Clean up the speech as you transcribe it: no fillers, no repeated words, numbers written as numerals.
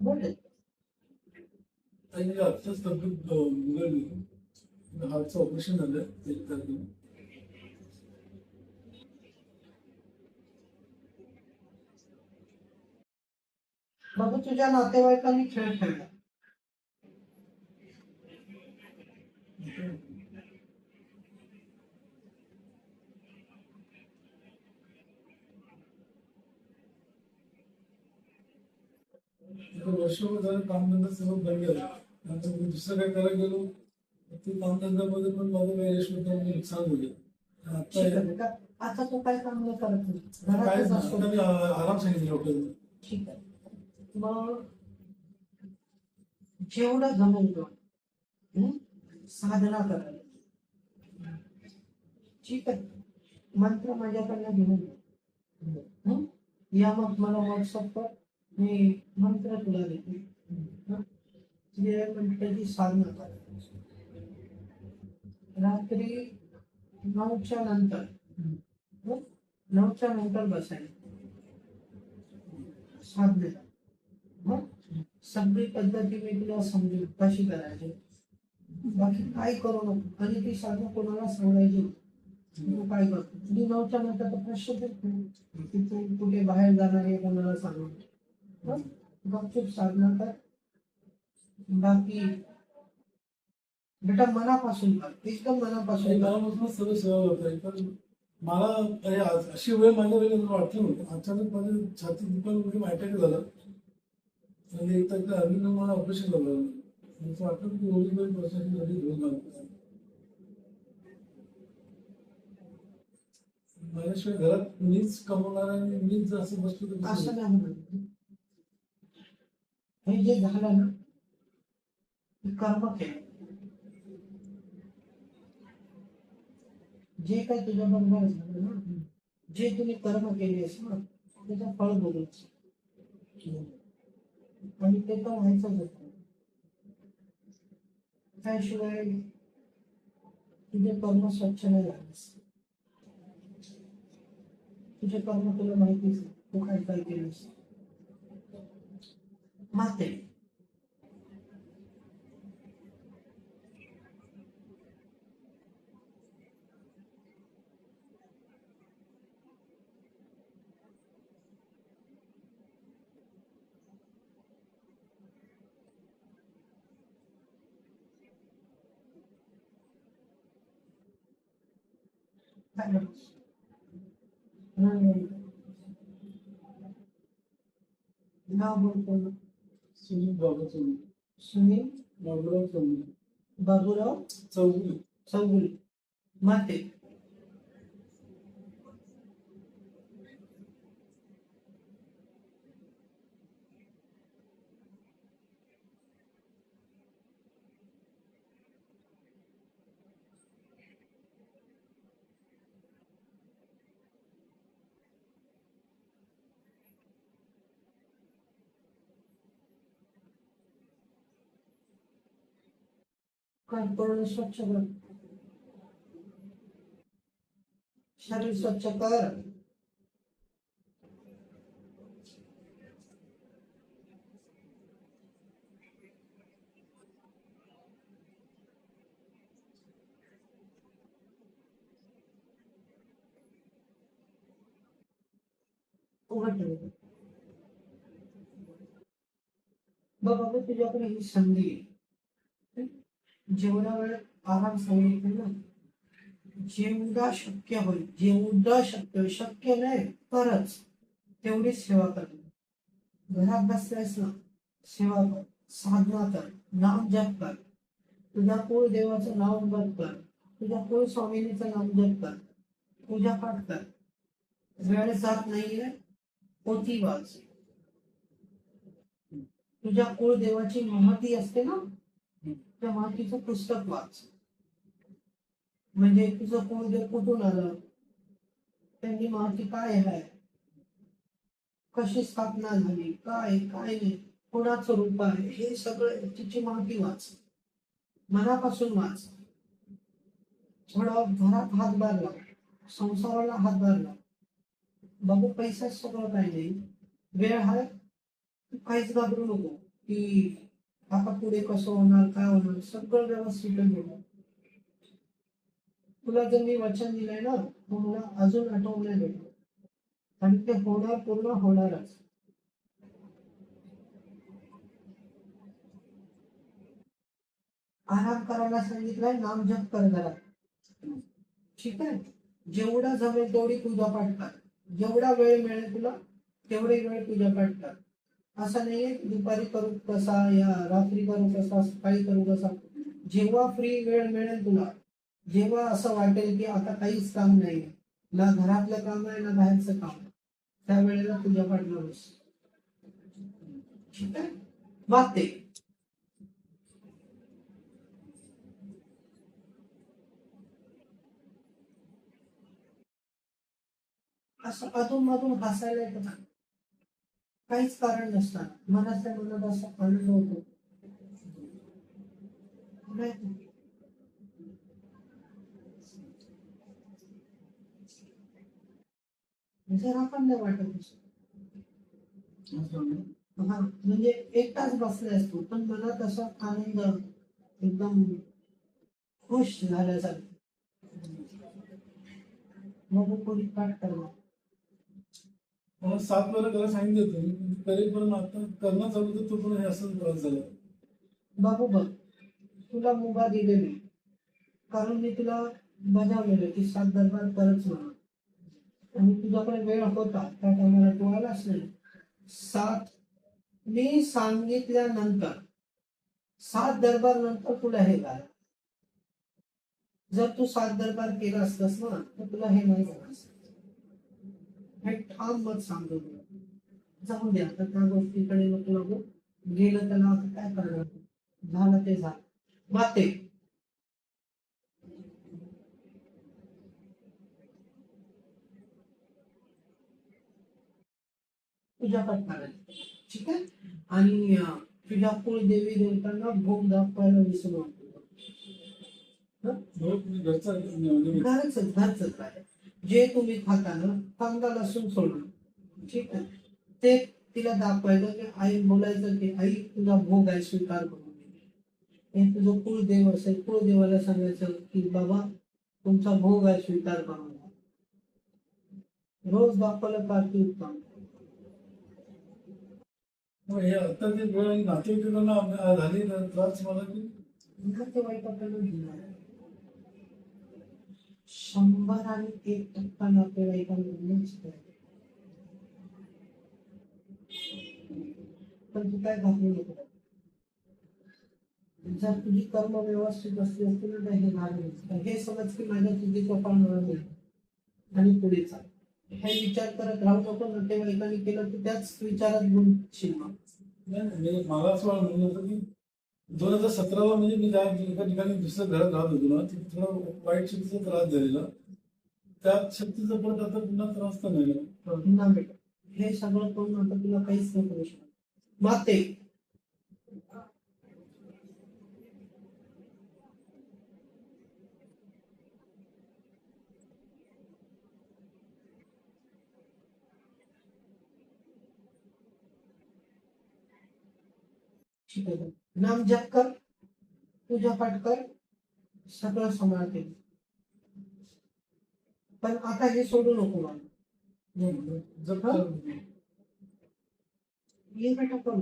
बोल. आणि आत्ताच तब्येत बिघडली. हार्टचं ऑपरेशन झालं 1 तारखेला. बाबू तुझ्या नातेवाईकांनी खेळ खेळला. वर्षभर झालं कामधंदा सगळं बंद झालं. नंतर मी दुसरं काय करायला गेलो ते कामधंद्यामध्ये पण माझं काही यश नुकसान होईल. आता आता तू काय काम नाही करत नाही. काय घरातच असतो. आता मी आराम सांगितलं डॉक्टरने. ठीक आहे. मग जेवढं जमेल साधना करायला. ठीक आहे. मंत्र माझ्याकडनं घेऊन या मग मला व्हॉट्सअपवर मी मंत्र तुला देते. तुझ्या मंत्राची साधना करायची. रात्री 9च्या नंतर 9च्या नंतर बसायचं साधनेला. सगळी पद्धती मी तुला समजून कशी करायची. बाकी काय करू नको. आणि ती साधना कोणाला सांगायची तू काय करतो. तुझी 9च्या नंतर तर प्रश्न तू कुठे बाहेर जाणार आहे कोणाला सांगू. गपचूप साधना कर. बाकी बेटा मनापासून कर. एकदम मनापासून मनापासून सगळं सेवा करता. पण मला अशी वेळ माझ्याकडे वाटली नव्हती. अचानक माझ्या छाती दुकान अटॅक झाला आणि 1 तारखेला अर्ली मला ऑपरेशन झालं. असं वाटलं की एवढी वेळ वर्षाची झाली घेऊन माझ्याशिवाय घरात मीच कमवणार आणि मीच असं बसलो असं नाही म्हणत. हे जे झालं ना कर्म केलं. जे काही तुझ्या बरोबर झालं ना जे तुम्ही कर्म केलेस ना त्याचं फळ भोगायचं. आणि ते तर व्हायचंच होतं. त्याशिवाय तुझे कर्म स्वच्छ नाही झालेस. तुझे कर्म तुला माहितीच तू काय काय केलेस. माते नाव बोलतो ना. सुनील बाबा चौगुले. सुनील बाबूराव चौगुले. बाबूराव चौगुले. चौगुले. माते पूर्ण स्वच्छ कर. शरीर स्वच्छ कर. बाबा तुझ्याकडे ही संधी आहे. जेवढा वेळ आराम सांगितलं ना जेवढा शक्य होईल जेवढा शक्य नाही तरच तेवढीच सेवा कर. घरात बसल्यास ना सेवा कर. साधना कर. नाम जप कर. तुझ्या कुळ देवाचं नाव जप कर. तुझ्या कुळ स्वामिनीचं नाम जप कर. पूजा पाठ कर. वेळ जात नाहीये पोथी वाच. तुझ्या कुळ देवाची महती असते ना त्या महतीचं पुस्तक वाच. म्हणजे तुझं कुळदेव कुठून आलं त्यांनी महती काय आहे कशी स्थापना झाली काय काय नाही कोणाचं रूप आहे हे सगळं तिची माहिती वाच. मनापासून वाच. थोडं घरात हातभार लाव. संसाराला हातभार लाव. बाबू पैसा सगळं काही नाही. वेळ हा काहीच घाबरू नको. की आता पुढे कसं होणार, काय होणार, सगळं व्यवस्थित होणार. तुला जर मी वचन दिलंय ना, तो मला अजून आठवण भेटलं आणि ते होणार, पूर्ण होणारच. आराम करायला सांगितलंय, नामजप कर घरात. ठीक आहे, जेवढा जमेल तेवढी पूजापाठ कर. जेवढा वेळ मिळेल तुला तेवढी वेळ पूजापाठ कर. असं नाहीये की दुपारी करू कसा, या रात्री करू कसा, सकाळी करू कसा. जेव्हा फ्री वेळ मिळेल तुला, जेव्हा असं वाटेल की आता काहीच काम नाही, ना घरातलं काम आहे ना बाहेरचं काम आहे, त्यावेळेला पूजापाठ करूस. ठीक आहे, वागते. असं अधून मधून हसायला येतं ना, काहीच कारण नसतं मनातल्या मनात असा आनंद होतो. नाही, जरा पण नाही वाटत असं. हा, म्हणजे एकटाच बसले असतो पण मनात असा आनंद, एकदम खुश झाल्यासारखं. मग कोणी पाठ करणार. मला 7 वेळा करायला सांगितलं होतं मी, तरी पण आता करणं चालू तर तो पण हे असंच त्रास झाला. बाबू बघ, तुला मुभा दिलेली कारण मी तुला बजावलेलं की 7 दरबार करच म्हणून, आणि तुझ्याकडे वेळ होता त्या टायमाला तू आलाच नाही. 7 मी सांगितल्यानंतर 7 दरबार नंतर तुला हे झालं. जर तू 7 दरबार केला असतास ना तर तुला हे नाही झालं असतं. हे ठाम मत सांगतो तुला. जाऊ दे आता त्या गोष्टीकडे नको लागू. गेलं त्याला आता काय करणार, झालं ते झालं. माते पूजा पाठ करायची. ठीक आहे, आणि तुझ्या कुलदेवी देवतांना भोग दाखवायला विसरू नको. हं? घरचा म्हणजे घरच आहे. जे तुम्ही खाता ना, कांदा लसूण सोडून, ठीक आहे, ते तिला दाखवायचं की आई, बोलायचं की आई तुझा भोग आहे, स्वीकार करून घे. हे तुझं कुळदेव असेल, कुळदेवाला सांगायचं की बाबा तुमचा भोग आहे, स्वीकार करून घ्या. रोज दाखवलं का ती उत्तम. हे आता ते वेळ आणि नातेवाईकांना झाली तर त्रास मला की नातेवाईकाकडे घेणार 101% नातेवाईकांकडूनच आहे. पण तू काय घाबरू नको. जर तुझी कर्म व्यवस्थित असली असती ना तर हे झालं नसतं. हे समज की माझ्या चुकीचं फळ मिळालं आणि पुढे चाल, हे विचार करत राहू नको. नातेवाईकांनी केलं तर त्याच विचारात गुंतशील मग. नाही नाही, मला असं म्हणलं होतं की 2017ला म्हणजे मी ज्या एका ठिकाणी दुसऱ्या घरात राहत होतो ना, तिथे थोडा वाईट शक्तीचा त्रास झालेला. त्या शक्तीचा परत आता पुन्हा त्रास तर नाही झाला. ना बेटा, हे सगळं करून आता तुला काहीच नाही करू शकत. माते ठीक आहे, नाम जप कर, पूजा पाठ कर, सगळं सांभाळते. पण आता हे सोडू नको मला. जर ये बेटा करू.